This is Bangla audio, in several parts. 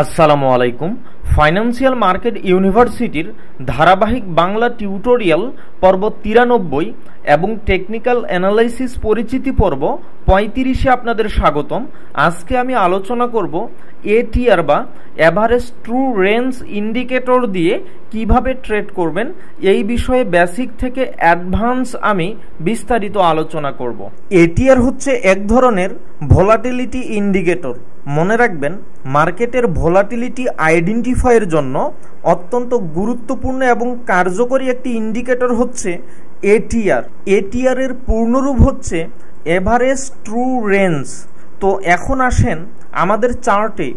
আসসালামু আলাইকুম। ফাইন্যান্সিয়াল মার্কেট ইউনিভার্সিটির ধারাবাহিক বাংলা টিউটোরিয়াল পর্ব 93 এবং টেকনিক্যাল অ্যানালাইসিস পরিচিতি পর্ব 35-এ আপনাদের স্বাগতম। আজকে আমি আলোচনা করব ATR বা এভারেজ ট্রু রেঞ্জ ইন্ডিকেটর দিয়ে কিভাবে ট্রেড করবেন। এই বিষয়ে বেসিক থেকে অ্যাডভান্স আমি বিস্তারিত আলোচনা করব। ATR হচ্ছে এক ধরনের ভোলাটিলিটি ইন্ডিকেটর। মনে রাখবেন, মার্কেটের ভোলাটিলিটি আইডেন্টিফাইয়ের জন্য অত্যন্ত গুরুত্বপূর্ণ এবং কার্যকরী একটি ইন্ডিকেটর হচ্ছে ATR। ATR এর পূর্ণরূপ হচ্ছে এভারেজ ট্রু রেঞ্জ। তো এখন আসেন আমাদের চার্টে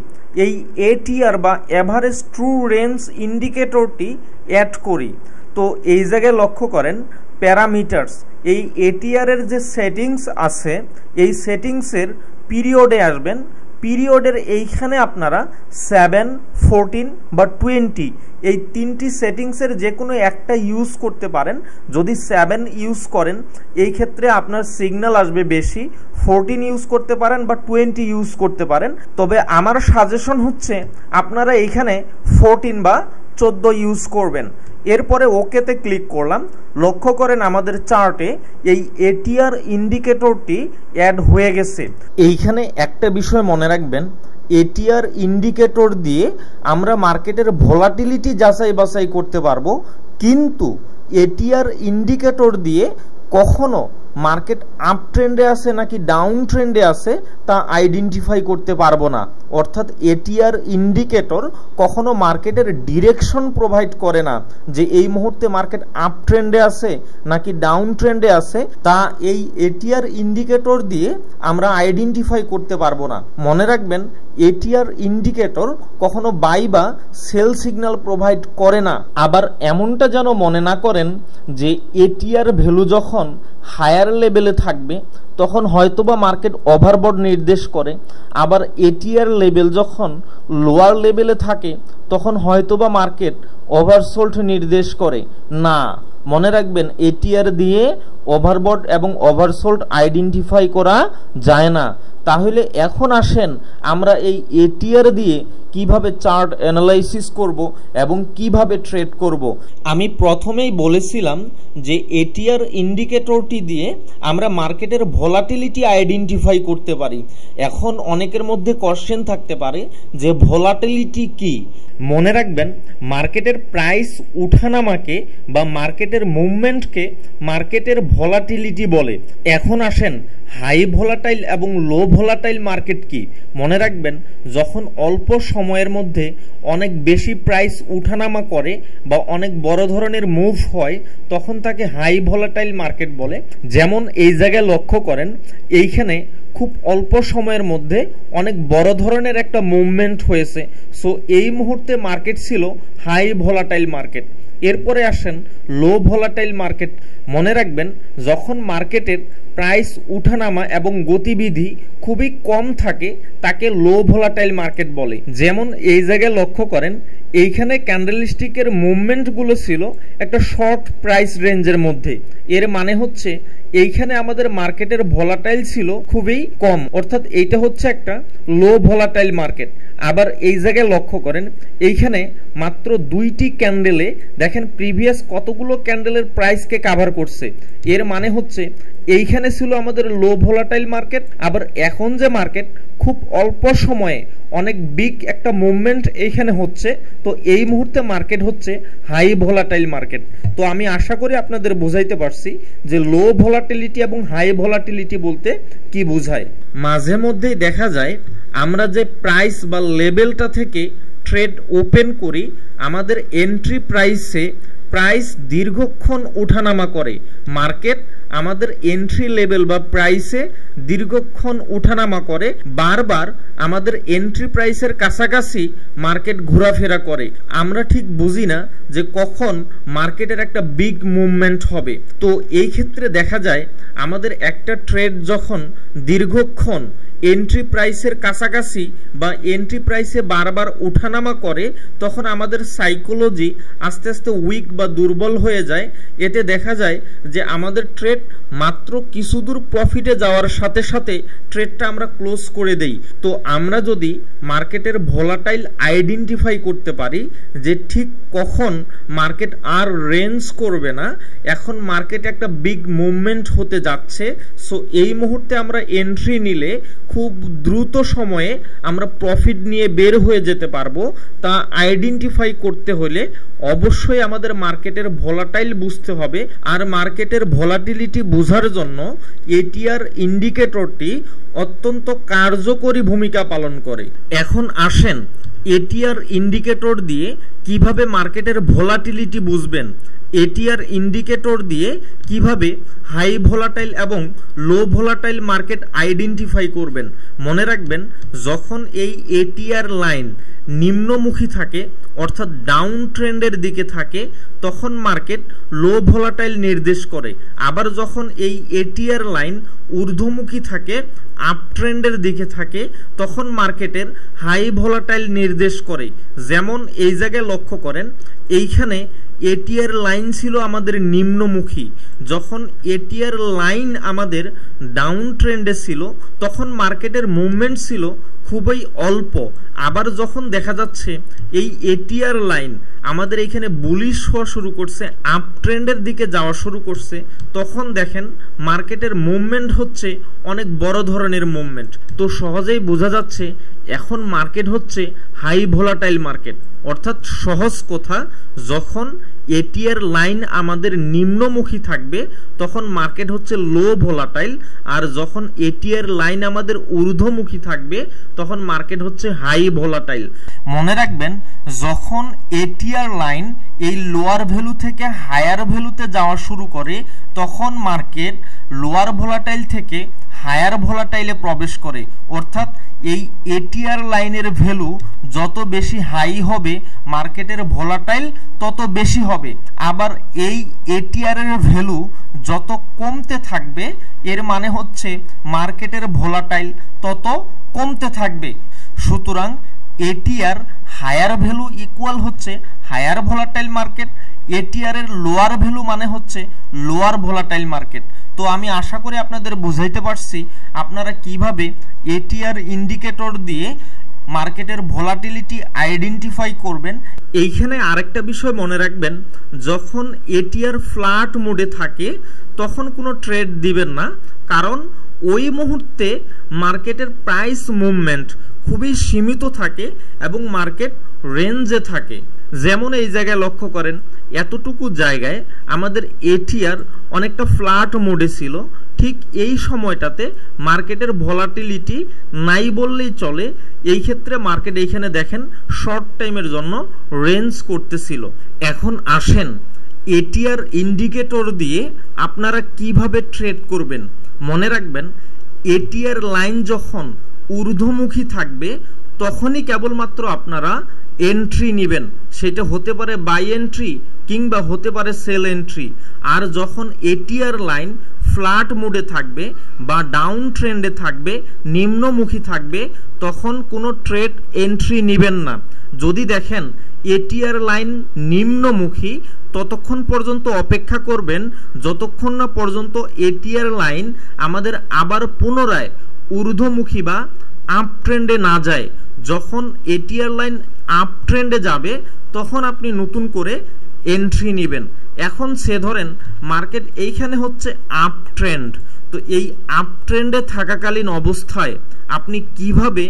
এই ATR বা এভারেজ ট্রু রেঞ্জ ইন্ডিকেটরটি অ্যাড করি। তো এই জায়গায় লক্ষ্য করেন প্যারামিটার্স, এই ATR এর যে সেটিংস আছে এই সেটিংসের পিরিয়ডে আসবেন। পিরিয়ডের এইখানে আপনারা 7, 14 বা 20 এই তিনটি সেটিংসের যে কোনো একটা ইউজ করতে পারেন। যদি 7 ইউজ করেন এই ক্ষেত্রে আপনার সিগন্যাল আসবে বেশি, 14 ইউজ করতে পারেন বা 20 ইউজ করতে পারেন। তবে আমার সাজেশন হচ্ছে আপনারা এইখানে 14 বা 14 ইউজ করবেন। এরপরে ওকেতে ক্লিক করলাম। লক্ষ্য করেন আমাদের চার্টে এই ATR ইন্ডিকেটরটি অ্যাড হয়ে গেছে। এইখানে একটা বিষয় মনে রাখবেন, ATR ইন্ডিকেটর দিয়ে আমরা মার্কেটের ভোলাটিলিটি যাচাই বাছাই করতে পারবো, কিন্তু ATR ইন্ডিকেটর দিয়ে কখনো মার্কেট আপ ট্রেন্ডে আছে নাকি ডাউন ট্রেন্ডে আছে তা আইডেন্টিফাই করতে পারবো না। অর্থাৎ ATR ইন্ডিকেটর কখনো মার্কেটের ডিরেকশন প্রোভাইড করে না যে এই মুহূর্তে মার্কেট আপ ট্রেন্ডে আছে নাকি ডাউন ট্রেন্ডে আছে, তা এই ATR ইন্ডিকেটর দিয়ে আমরা আইডেন্টিফাই করতে পারবো না। মনে রাখবেন, ATR ইন্ডিকেটর কখনো বাই বা সেল সিগন্যাল প্রোভাইড করে না। আবার এমনটা যেন মনে না করেন যে ATR ভ্যালু যখন হায়ার লেভেলে থাকবে তখন হয়তোবা মার্কেট ওভারবট নির্দেশ করে, আবার ATR লেভেল যখন লোয়ার লেভেলে থাকে তখন হয়তোবা মার্কেট ওভারসোল্ড নির্দেশ করে না। মনে রাখবেন, ATR দিয়ে ওভারবট এবং ওভারসোল্ড আইডেন্টিফাই করা যায় না। তাহলে এখন আসেন আমরা এই ATR দিয়ে কিভাবে চার্ট অ্যানালাইসিস করব এবং কিভাবে ট্রেড করব। আমি প্রথমেই বলেছিলাম যে ATR ইন্ডিকেটরটি দিয়ে আমরা মার্কেটের ভোলাটিলিটি আইডেন্টিফাই করতে পারি। এখন অনেকের মধ্যে কোশ্চেন থাকতে পারে যে ভোলাটিলিটি কি। মনে রাখবেন, মার্কেটের প্রাইস উঠানামাকে বা মার্কেটের মুভমেন্টকে মার্কেটের ভোলাটিলিটি বলে। এখন আসেন হাই ভোলাটাইল এবং লো ভোলাটাইল মার্কেট কি। মনে রাখবেন, যখন অল্প সময়ের মধ্যে অনেক বেশি প্রাইস উঠানামা করে বা অনেক বড় ধরনের মুভ হয় তখন তাকে হাই ভোলাটাইল মার্কেট বলে। যেমন এই জায়গায় লক্ষ্য করেন, এইখানে খুব অল্প সময়ের মধ্যে অনেক বড় ধরনের একটা মুভমেন্ট হয়েছে। সো এই মুহূর্তে মার্কেট ছিল হাই ভোলাটাইল মার্কেট। এরপরে আসেন লো ভোলাটাইল মার্কেট। মনে রাখবেন, যখন মার্কেটের প্রাইস উঠানামা এবং গতিবিধি খুবই কম থাকে তাকে লো ভোলাটাইল মার্কেট বলে। যেমন এই জায়গায় লক্ষ্য করেন, এইখানে ক্যান্ডেলস্টিকের মুভমেন্টগুলো ছিল একটা শর্ট প্রাইস রেঞ্জের মধ্যে। এর মানে হচ্ছে এইখানে আমাদের মার্কেটের ভোলাটাইল ছিল খুবই কম, অর্থাৎ এইটা হচ্ছে একটা লো ভোলাটাইল মার্কেট। আবার এই জায়গায় লক্ষ্য করেন, এইখানে মাত্র 2টি ক্যান্ডেলে দেখেন প্রিভিয়াস কতগুলো ক্যান্ডেলের প্রাইসকে কাভার করছে। এর মানে হচ্ছে এইখানে ছিল আমাদের লো ভোলাটাইল মার্কেট। আবার এখন যে মার্কেট খুব অল্প সময়ে অনেক বিগ একটা মুভমেন্ট এইখানে হচ্ছে, তো এই মুহূর্তে মার্কেট হচ্ছে হাই ভোলাটাইল মার্কেট। তো আমি আশা করি আপনাদের বোঝাইতে পারছি যে লো ভোলাটিলিটি এবং হাই ভোলাটিলিটি বলতে কি বোঝায়। মাঝে মধ্যেই দেখা যায় আমরা যে প্রাইস বা লেভেলটা থেকে ট্রেড ওপেন করি, আমাদের এন্ট্রি প্রাইসে প্রাইস দীর্ঘক্ষণ ওঠানামা করে। মার্কেট আমাদের এন্ট্রি লেভেল বা প্রাইসে দীর্ঘক্ষণ ওঠানামা করে, বারবার আমাদের এন্ট্রি প্রাইসের কাছাকাছি মার্কেট ঘোরাফেরা করে। আমরা ঠিক বুঝি না যে কখন মার্কেটের একটা বিগ মুভমেন্ট হবে। তো এই ক্ষেত্রে দেখা যায় আমাদের একটা ট্রেড যখন দীর্ঘক্ষণ এন্ট্রি প্রাইসের কাছাকাছি বা এন্ট্রি প্রাইসে বারবার ওঠানামা করে তখন আমাদের সাইকোলজি আস্তে আস্তে উইক বা দুর্বল হয়ে যায়। এতে দেখা যায় যে আমাদের ট্রেড মাত্র কিছু দূর প্রফিটে যাওয়ার সাথে সাথে ট্রেডটা আমরা ক্লোজ করে দেই। তো আমরা যদি মার্কেটের ভোলাটাইল আইডেন্টিফাই করতে পারি যে ঠিক কখন মার্কেট আর রেঞ্জ করবে না, এখন মার্কেটে একটা বিগ মুভমেন্ট হতে যাচ্ছে, সো এই মুহূর্তে আমরা এন্ট্রি নিলে খুব দ্রুত সময়ে আমরা প্রফিট নিয়ে বের হয়ে যেতে পারবো। তা আইডেন্টিফাই করতে হলে অবশ্যই আমাদের মার্কেটের ভোলাটাইল বুঝতে হবে, আর মার্কেটের ভোলাটিলিটি বোঝার জন্য এটিআর ইন্ডিকেটরটি অত্যন্ত কার্যকরী ভূমিকা পালন করে। এখন আসেন এটিআর ইন্ডিকেটর দিয়ে কিভাবে মার্কেটের ভোলাটিলিটি বুঝবেন, এটিআর ইন্ডিকেটর দিয়ে কিভাবে হাই ভোলাটাইল এবং লো ভোলাটাইল মার্কেট আইডেন্টিফাই করবেন। মনে রাখবেন, যখন এই এটিআর লাইন নিম্নমুখী থাকে অর্থাৎ ডাউন ট্রেন্ডের দিকে থাকে তখন মার্কেট লো ভোলাটাইল নির্দেশ করে, আবার যখন এই এটিআর লাইন ঊর্ধ্বমুখী থাকে আপ ট্রেন্ডের দিকে থাকে তখন মার্কেটের হাই ভোলাটাইল নির্দেশ করে। যেমন এই জায়গায় লক্ষ্য করেন, এইখানে এটিআর লাইন ছিল আমাদের নিম্নমুখী, যখন এটিআর লাইন আমাদের ডাউন ট্রেন্ডে ছিল তখন মার্কেটের মুভমেন্ট ছিল খুবই অল্প, আবার যখন দেখা যাচ্ছে এই এটিআর লাইন আমাদের এখানে বুলিশ হওয়া শুরু করছে, আপ ট্রেন্ডের দিকে যাওয়া শুরু করছে, তখন দেখেন মার্কেটের মুভমেন্ট হচ্ছে অনেক বড় ধরনের মুভমেন্ট। তো সহজেই বোঝা যাচ্ছে এখন মার্কেট হচ্ছে হাই ভোলাটাইল মার্কেট, অর্থাৎ সহজ কথা, যখন এটিআর লাইন আমাদের নিম্নমুখী থাকবে তখন মার্কেট হচ্ছে লো ভোলাটাইল, আর যখন এটিআর লাইন আমাদের ঊর্ধ্বমুখী থাকবে তখন মার্কেট হচ্ছে হাই ভোলাটাইল। মনে রাখবেন, যখন এটিআর লাইন এই লোয়ার ভ্যালু থেকে হায়ার ভ্যালুতে যাওয়া শুরু করে তখন মার্কেট লোয়ার ভোলাটাইল থেকে হায়ার ভোলাটাইলে প্রবেশ করে, অর্থাৎ এই এটিআর লাইনের ভ্যালু যত বেশি হাই হবে মার্কেটের ভোলাটাইল তত বেশি হবে, আবার এই এটিআর এর ভ্যালু যত কমতে থাকবে এর মানে হচ্ছে মার্কেটের ভোলাটাইল তত কমতে থাকবে। সুতরাং এটিআর হায়ার ভ্যালু ইকুয়াল হচ্ছে হায়ার ভোলাটাইল মার্কেট, এটিআর এর লোয়ার ভ্যালু মানে হচ্ছে লোয়ার ভোলাটাইল মার্কেট। তো আমি আশা করি আপনাদের বুঝাইতে পারছি আপনারা কিভাবে এটিআর ইন্ডিকেটর দিয়ে মার্কেটের ভোলাটিলিটি আইডেন্টিফাই করবেন। এইখানে আরেকটা বিষয় মনে রাখবেন, যখন এটিআর ফ্ল্যাট মোডে থাকে তখন কোনো ট্রেড দিবেন না, কারণ ওই মুহূর্তে মার্কেটের প্রাইস মুভমেন্ট খুবই সীমিত থাকে এবং মার্কেট রেঞ্জে থাকে। যেমন এই জায়গায় লক্ষ্য করেন, এতটুকু জায়গায় আমাদের এটিআর অনেকটা ফ্ল্যাট মোডে ছিল, ঠিক এই সময়টাতে মার্কেটের ভোলাটিলিটি নাই বললেই চলে। এই ক্ষেত্রে মার্কেট এইখানে দেখেন শর্ট টাইমের জন্য রেঞ্জ করতেছিল। এখন আসেন এটিআর ইন্ডিকেটর দিয়ে আপনারা কিভাবে ট্রেড করবেন। মনে রাখবেন, এটিআর লাইন যখন ঊর্ধ্বমুখী থাকবে তখনই কেবলমাত্র আপনারা এন্ট্রি নেবেন, সেটা হতে পারে বাই এন্ট্রি কিংবা হতে পারে সেল এন্ট্রি। আর যখন এটিআর লাইন ফ্ল্যাট মোডে থাকবে বা ডাউন ট্রেন্ডে থাকবে, নিম্নমুখী থাকবে, তখন কোনো ট্রেড এন্ট্রি নেবেন না। যদি দেখেন এটিআর লাইন নিম্নমুখী ততক্ষণ পর্যন্ত অপেক্ষা করবেন যতক্ষণ না পর্যন্ত এটিআর লাইন আমাদের আবার পুনরায় ঊর্ধ্বমুখী বা আপ ট্রেন্ডে না যায়। যখন এটিআর লাইন আপ ট্রেন্ডে যাবে তখন আপনি নতুন করে এন্ট্রি নেবেন। এখন সে ধরেন মার্কেট এইখানে হচ্ছে আপ ট্রেন্ড, তো এই আপ ট্রেন্ডে থাকাকালীন অবস্থায় আপনি কিভাবে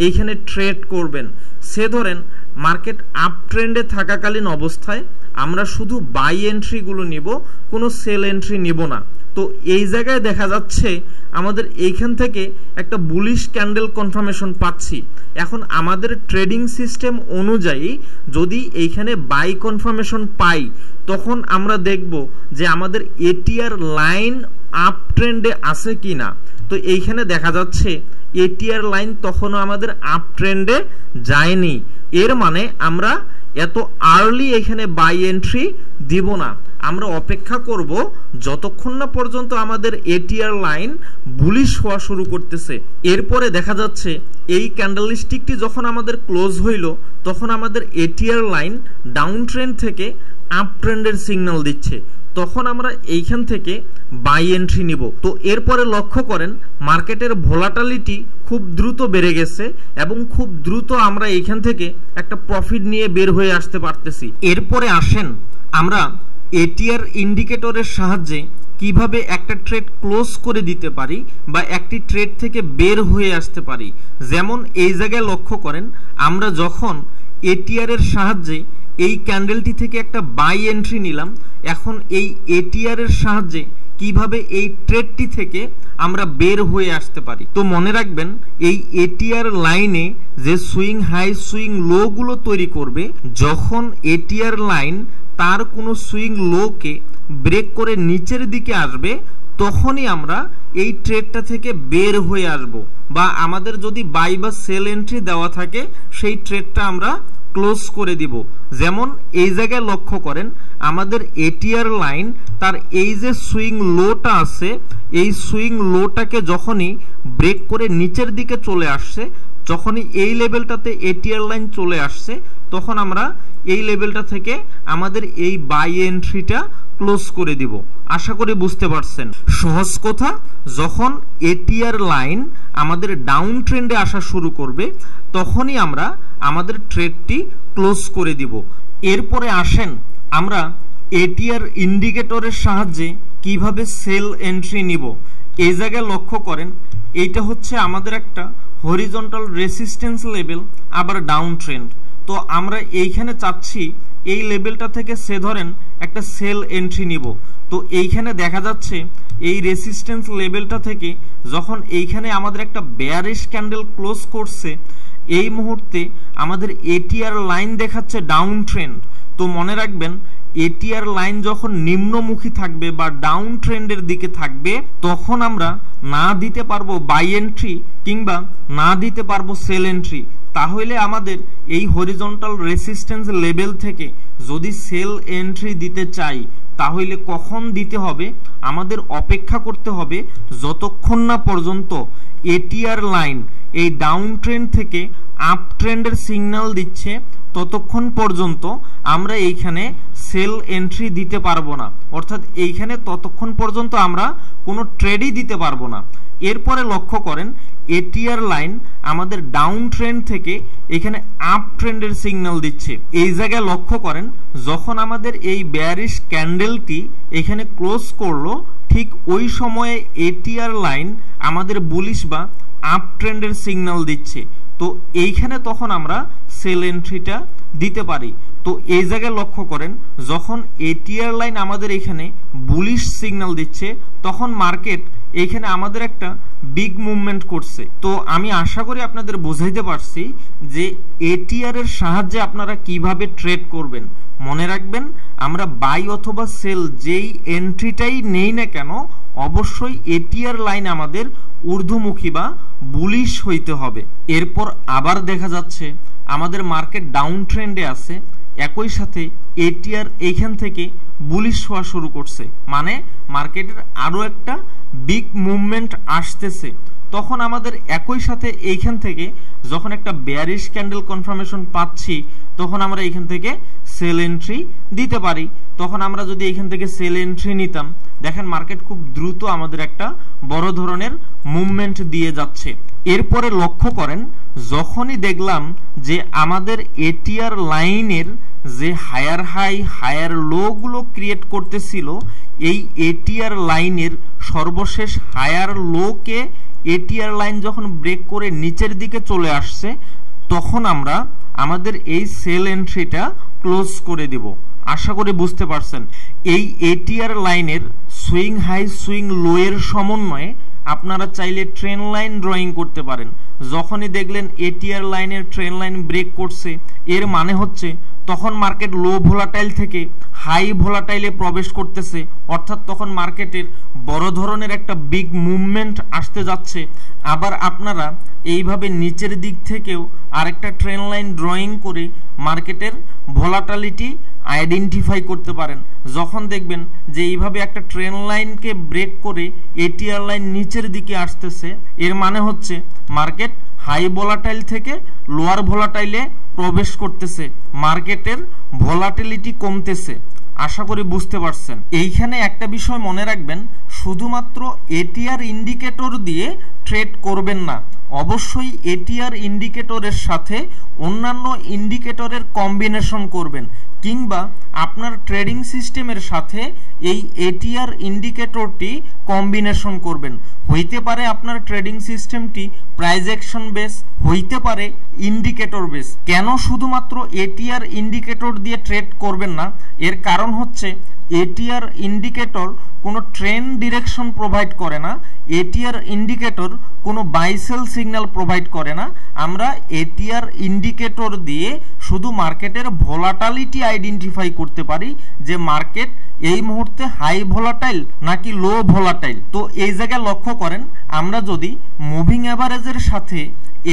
এইখানে ট্রেড করবেন। সে ধরেন মার্কেট আপ ট্রেন্ডে থাকাকালীন অবস্থায় আমরা শুধু বাই এন্ট্রিগুলো নিব, কোনো সেল এন্ট্রি নিব না। তো এই জায়গায় দেখা যাচ্ছে আমাদের এইখান থেকে একটা বুলিশ ক্যান্ডেল কনফার্মেশন পাচ্ছি। এখন আমাদের ট্রেডিং সিস্টেম অনুযায়ী যদি এইখানে বাই কনফার্মেশন পাই তখন আমরা দেখব যে আমাদের এটিআর লাইন আপ ট্রেন্ডে আছে কিনা। তো এইখানে দেখা যাচ্ছে এটিআর লাইন তখনও আমাদের আপ ট্রেন্ডে যায়নি, এর মানে আমরা এত আর্লি এখানে বাই এন্ট্রি দিব না, আমরা অপেক্ষা করব যতক্ষণ না পর্যন্ত আমাদের এটিআর লাইন বুলিশ হওয়া শুরু করতেছে। এরপরে দেখা যাচ্ছে এই ক্যান্ডেলস্টিকটি যখন আমাদের ক্লোজ হইল তখন আমাদের এটিআর লাইন ডাউন ট্রেন্ড থেকে আপ ট্রেন্ডের সিগন্যাল দিচ্ছে। তখন আমরা এইখান থেকে বাই এন্ট্রি নিব। তো এরপরে লক্ষ্য করেন মার্কেটের ভোলাটিলিটি খুব দ্রুত বেড়ে গেছে এবং খুব দ্রুত আমরা এইখান থেকে একটা প্রফিট নিয়ে বের হয়ে আসতে পারতেছি। এরপরে আসেন আমরা এটিআর ইন্ডিকেটরের সাহায্যে কিভাবে একটা ট্রেড ক্লোজ করে দিতে পারি বা একটি ট্রেড থেকে বের হয়ে আসতে পারি। যেমন এই জায়গায় লক্ষ্য করেন আমরা যখন এটিআর এর সাহায্যে এই ক্যান্ডেলটি থেকে একটা বাই এন্ট্রি নিলাম, এখন এই এটিআর এর সাহায্যে কিভাবে এই ট্রেডটি থেকে আমরা বের হয়ে আসতে পারি। তো মনে রাখবেন এই এটিআর লাইনে যে সুইং হাই সুইং লো গুলো তৈরি করবে, যখন এটিআর লাইন তার কোনো সুইং লোকে ব্রেক করে নিচের দিকে আসবে তখনই আমরা এই ট্রেডটা থেকে বের হয়ে আসব, বা আমাদের যদি বাই বা সেল এন্ট্রি দেওয়া থাকে সেই ট্রেডটা আমরা ক্লোজ করে দিব। যেমন এই জায়গায় লক্ষ্য করেন আমাদের এটিআর লাইন তার এই যে সুইং লোটা আছে এই সুইং লোটাকে যখনই ব্রেক করে নিচের দিকে চলে আসছে, যখনই এই লেভেলটাতে এটিআর লাইন চলে আসছে তখন আমরা এই লেভেলটা থেকে আমাদের এই বাই এন্ট্রিটা ক্লোজ করে দিব। আশা করি বুঝতে পারছেন। সহজ কথা, যখন এটিআর লাইন আমাদের ডাউন ট্রেন্ডে আসা শুরু করবে তখনই আমরা আমাদের ট্রেডটি ক্লোজ করে দিব। এরপরে আসেন আমরা এটিআর ইন্ডিকেটরের সাহায্যে কিভাবে সেল এন্ট্রি নিব। এই জায়গায় লক্ষ্য করেন এইটা হচ্ছে আমাদের একটা হরিজন্টাল রেসিস্টেন্স লেভেল, আবার ডাউন ট্রেন্ড। তো আমরা এইখানে চাচ্ছি এই লেভেলটা থেকে সে ধরেন একটা সেল এন্ট্রি নিব। তো এইখানে দেখা যাচ্ছে এই রেসিস্টেন্স লেভেলটা থেকে যখন এইখানে আমাদের একটা বেয়ারিশ ক্যান্ডেল ক্লোজ করছে, এই মুহূর্তে আমাদের এটিআর লাইন দেখাচ্ছে ডাউন ট্রেন্ড। তো মনে রাখবেন এটিআর লাইন যখন নিম্নমুখী থাকবে বা ডাউন ট্রেন্ডের দিকে থাকবে তখন আমরা না দিতে পারবো বাই এন্ট্রি কিংবা না দিতে পারবো সেল এন্ট্রি। তাহলে আমাদের এই হরিজন্টাল রেসিস্টেন্স লেভেল থেকে যদি সেল এন্ট্রি দিতে চাই তাহলে কখন দিতে হবে, আমাদের অপেক্ষা করতে হবে যতক্ষণ না পর্যন্ত এটিআর লাইন এই ডাউন ট্রেন্ড থেকে আপ ট্রেন্ডের সিগন্যাল দিচ্ছে ততক্ষণ পর্যন্ত আমরা এইখানে সেল এন্ট্রি দিতে পারবো না, অর্থাৎ এইখানে ততক্ষণ পর্যন্ত আমরা কোনো ট্রেডই দিতে পারবো না। এরপরে লক্ষ্য করেন এটিআর লাইন আমাদের ডাউন ট্রেন্ড থেকে এখানে আপ ট্রেন্ডের সিগন্যাল দিচ্ছে। এই জায়গায় লক্ষ্য করেন যখন আমাদের এই বেয়ারিশ ক্যান্ডেলটি এখানে ক্লোজ করলো ঠিক ওই সময়ে এটিআর লাইন আমাদের বুলিশ বা আপ ট্রেন্ডের সিগন্যাল দিচ্ছে। তো এইখানে তখন আমরা সেল এন্ট্রিটা দিতে পারি। তো এই জায়গায় লক্ষ্য করেন যখন এটিআর লাইন আমাদের এখানে বুলিশ সিগন্যাল দিচ্ছে তখন মার্কেট এইখানে আমাদের একটা বিগ মুভমেন্ট করছে। তো আমি আশা করি আপনাদের বোঝাইতে পারছি যে এটিআর এর সাহায্যে আপনারা কিভাবে ট্রেড করবেন। মনে রাখবেন আমরা বাই অথবা সেল যেই এন্ট্রিটাই নেই না কেন অবশ্যই এটিআর লাইন আমাদের ঊর্ধ্বমুখী বা বুলিশ হইতে হবে। এরপর আবার দেখা যাচ্ছে আমাদের মার্কেট ডাউন ট্রেন্ডে আছে, একই সাথে এটিআর এইখান থেকে বুলিশ হওয়া শুরু করছে, মানে মার্কেটের আরো একটা বিগ মুভমেন্ট আসতেছে। তখন আমাদের একই সাথে এইখান থেকে যখন একটা বেয়ারিশ ক্যান্ডেল কনফার্মেশন পাচ্ছি তখন আমরা এইখান থেকে সেল এন্ট্রি দিতে পারি। তখন আমরা যদি এইখান থেকে সেল এন্ট্রি নিতাম, দেখেন মার্কেট খুব দ্রুত আমাদের একটা বড় ধরনের মুভমেন্ট দিয়ে যাচ্ছে। এরপরে লক্ষ্য করেন যখনই দেখলাম যে আমাদের এটিআর লাইনের যে হায়ার হাই হায়ার লো গুলো ক্রিয়েট করতেছিল, এই এটিআর লাইনের সর্বশেষ হায়ার লোকে এটিআর লাইন যখন ব্রেক করে নিচের দিকে চলে আসছে তখন আমরা আমাদের এই সেল এন্ট্রিটা ক্লোজ করে দেব। আশা করি বুঝতে পারছেন। এই এটিআর লাইনের সুইং হাই সুইং লো এর সমন্বয়ে আপনারা চাইলে ট্রেন লাইন ড্রয়িং করতে পারেন। যখনই দেখলেন এটিআর লাইনের ট্রেন লাইন ব্রেক করছে এর মানে হচ্ছে তখন মার্কেট লো ভোলাটাইল থেকে হাই ভোলাটাইলে প্রবেশ করতেছে, অর্থাৎ তখন মার্কেটের বড় ধরনের একটা বিগ মুভমেন্ট আসতে যাচ্ছে। আবার আপনারা এইভাবে নিচের দিক থেকেও আরেকটা ট্রেন লাইন ড্রয়িং করে মার্কেটের ভোলাটিলিটি আইডেন্টিফাই করতে পারেন। যখন দেখবেন যে এইভাবে একটা ট্রেন লাইনকে ব্রেক করে এটিআর লাইন নিচের দিকে আসতেছে, এর মানে হচ্ছে মার্কেট হাই ভোলাটাইল থেকে লোয়ার ভোলাটাইলে প্রবেশ করতেছে, মার্কেটের ভোলাটিলিটি কমতেছে। আশা করি বুঝতে পারছেন। এইখানে একটা বিষয় মনে রাখবেন, শুধুমাত্র এটিআর ইন্ডিকেটর দিয়ে ট্রেড করবেন না, অবশ্যই এটিআর ইন্ডিকেটরের সাথে অন্যান্য ইন্ডিকেটরের কম্বিনেশন করবেন, কিংবা আপনার ট্রেডিং সিস্টেমের সাথে এই এটিআর ইন্ডিকেটরটি কম্বিনেশন করবেন। হইতে পারে আপনার ট্রেডিং সিস্টেমটি প্রাইস অ্যাকশন বেস, হইতে পারে ইন্ডিকেটর বেস। কেন শুধুমাত্র এটিআর ইন্ডিকেটর দিয়ে ট্রেড করবেন না? এর কারণ হচ্ছে এটিআর ইন্ডিকেটর কোনো ট্রেন্ড ডিরেকশন প্রোভাইড করে না, এটিআর ইন্ডিকেটর কোনো বাই সেল সিগন্যাল প্রোভাইড করে না। আমরা এটিআর ইন্ডিকেটর দিয়ে শুধু মার্কেটের ভোলাটিলিটি আইডেন্টিফাই করতে পারি, যে মার্কেট এই মুহূর্তে হাই ভোলাটাইল নাকি লো ভোলাটাইল। তো এই জায়গায় লক্ষ্য করেন, আমরা যদি মুভিং অ্যাভারেজের সাথে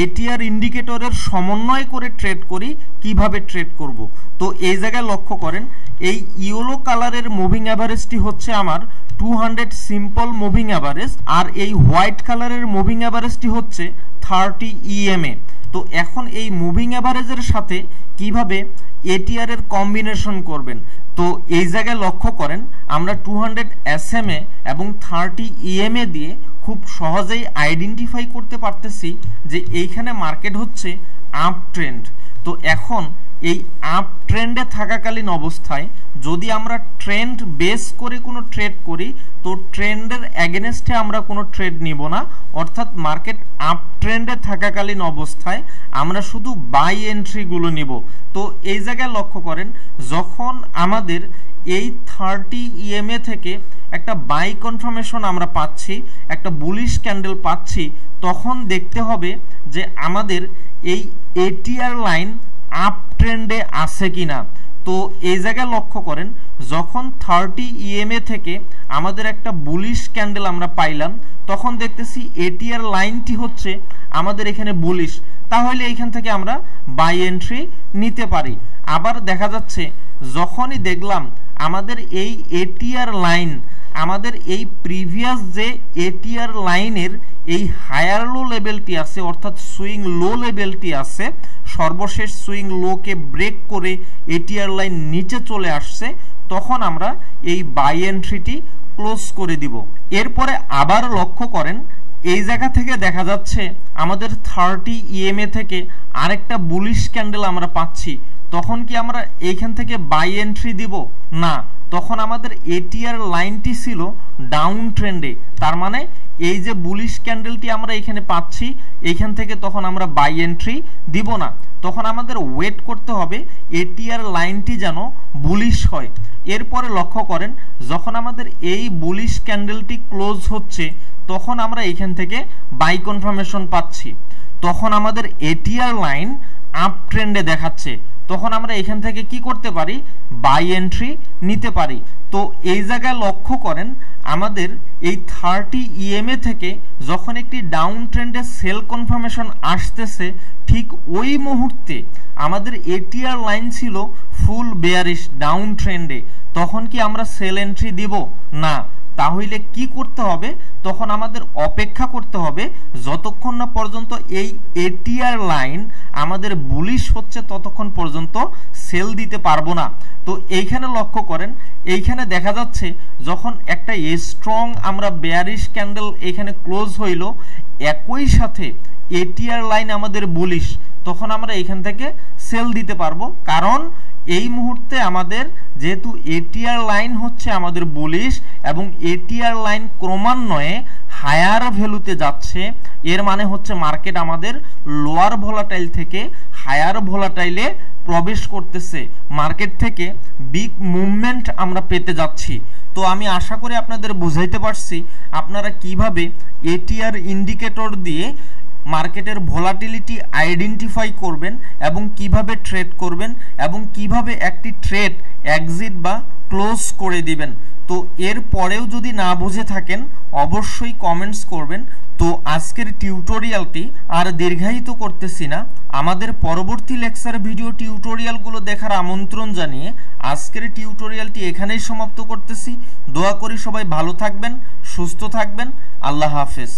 এটিআর ইন্ডিকেটরের সমন্বয় করে ট্রেড করি, কিভাবে ট্রেড করব? তো এই জায়গায় লক্ষ্য করেন, এই ইয়েলো কালারের মুভিং অ্যাভারেজটি হচ্ছে আমার 200 সিম্পল মুভিং অ্যাভারেজ, আর এই হোয়াইট কালারের মুভিং অ্যাভারেজটি হচ্ছে 30 EMA। তো এখন এই মুভিং অ্যাভারেজের সাথে কিভাবে এটিআর এর কম্বিনেশন করবেন? তো এই জায়গায় লক্ষ্য করেন, আমরা 200 SMA এবং 30 EMA দিয়ে খুব সহজেই আইডেন্টিফাই করতে পারতেছি যে এইখানে মার্কেট হচ্ছে আপ ট্রেন্ড। তো এখন এই আপ ট্রেন্ডে থাকাকালীন অবস্থায় যদি আমরা ট্রেন্ড বেস করে কোনো ট্রেড করি, তো ট্রেন্ডের এগেনস্টে আমরা কোনো ট্রেড নিব না, অর্থাৎ মার্কেট আপ ট্রেন্ডে থাকাকালীন অবস্থায় আমরা শুধু বাই এন্ট্রিগুলো নিব। তো এই জায়গায় লক্ষ্য করেন, যখন আমাদের এই 30 EMA থেকে একটা বাই কনফার্মেশন আমরা পাচ্ছি, একটা বুলিশ ক্যান্ডেল পাচ্ছি, তখন দেখতে হবে যে আমাদের এই এটিআর লাইন আপ ট্রেন্ডে আছে কিনা। তো এই জায়গায় লক্ষ্য করেন, যখন 30 EMA থেকে আমাদের একটা বুলিশ ক্যান্ডেল আমরা পাইলাম, তখন দেখতেছি এটিআর লাইনটি হচ্ছে আমাদের এখানে বুলিশ, তাহলে এইখান থেকে আমরা বাই এন্ট্রি নিতে পারি। আবার দেখা যাচ্ছে যখনই দেখলাম আমাদের এই এটিআর লাইন, আমাদের এই প্রিভিয়াস যে এটিআর লাইনের এই হায়ার লো লেভেলটি আছে, অর্থাৎ সুইং লো লেভেলটি আছে, সর্বশেষ সুইং লোকে ব্রেক করে এটিআর লাইন নিচে চলে আসছে, তখন আমরা এই বাই এন্ট্রিটি ক্লোজ করে দিব। এরপরে আবার লক্ষ্য করেন, এই জায়গা থেকে দেখা যাচ্ছে আমাদের 30 EMA থেকে আরেকটা বুলিশ ক্যান্ডেল আমরা পাচ্ছি, তখন কি আমরা এইখান থেকে বাই এন্ট্রি দিব? না, তখন আমাদের এটিআর লাইনটি ছিল ডাউন ট্রেন্ডে, তার মানে এই যে বুলিশ ক্যান্ডেলটি আমরা এখানে পাচ্ছি, এইখান থেকে তখন আমরা বাই এন্ট্রি দিব না, তখন আমাদের ওয়েট করতে হবে এটিআর লাইনটি যেন বুলিশ হয়। এরপরে লক্ষ্য করেন, যখন আমাদের এই বুলিশ ক্যান্ডেলটি ক্লোজ হচ্ছে, তখন আমরা এইখান থেকে বাই কনফার্মেশন পাচ্ছি, তখন আমাদের এটিআর লাইন আপ ট্রেন্ডে দেখাচ্ছে, তখন আমরা এখান থেকে কি করতে পারি? বাই এন্ট্রি নিতে পারি। তো এই জায়গায় লক্ষ্য করেন, আমাদের এই 30 EMA থেকে যখন একটি ডাউন ট্রেন্ডে সেল কনফার্মেশন আসতেছে, ঠিক ওই মুহূর্তে আমাদের এটিআর লাইন ছিল ফুল বেয়ারিশ ডাউন ট্রেন্ডে, তখন কি আমরা সেল এন্ট্রি দিব? না। তাহলে কি করতে হবে? তখন আমাদের অপেক্ষা করতে হবে যতক্ষণ না পর্যন্ত এই এটিআর লাইন আমাদের বুলিশ হচ্ছে, ততক্ষণ পর্যন্ত সেল দিতে পারবো না। তো এইখানে লক্ষ্য করেন, এইখানে দেখা যাচ্ছে যখন একটা স্ট্রং আমরা বেয়ারিশ ক্যান্ডেল এখানে ক্লোজ হইল, একই সাথে এটিআর লাইন আমাদের বুলিশ, তখন আমরা এখান থেকে সেল দিতে পারবো, কারণ এই মুহূর্তে আমাদের যেহেতু এটিআর লাইন হচ্ছে আমাদের বুলিশ এবং এটিআর লাইন ক্রমান্বয়ে হায়ার ভ্যালুতে যাচ্ছে, এর মানে হচ্ছে মার্কেট আমাদের লোয়ার ভোলাটাইল থেকে হায়ার ভোলাটাইলে প্রবেশ করতেছে, মার্কেট থেকে বিগ মুভমেন্ট আমরা পেতে যাচ্ছি। তো আমি আশা করি আপনাদের বুঝাইতে পারছি আপনারা কিভাবে এটিআর ইন্ডিকেটর দিয়ে মার্কেটের ভোলাটিলিটি আইডেন্টিফাই করবেন এবং কিভাবে ট্রেড করবেন এবং কিভাবে একটি ট্রেড এক্সিট বা ক্লোজ করে দিবেন। তো এর পরেও যদি না বুঝে থাকেন অবশ্যই কমেন্টস করবেন। তো আজকের টিউটোরিয়ালটি আর দীর্ঘায়িত করতেছি না, আমাদের পরবর্তী লেকচার ভিডিও টিউটোরিয়ালগুলো দেখার আমন্ত্রণ জানিয়ে আজকের টিউটোরিয়ালটি এখানেই সমাপ্ত করতেছি। দোয়া করি সবাই ভালো থাকবেন, সুস্থ থাকবেন। আল্লাহ হাফেজ।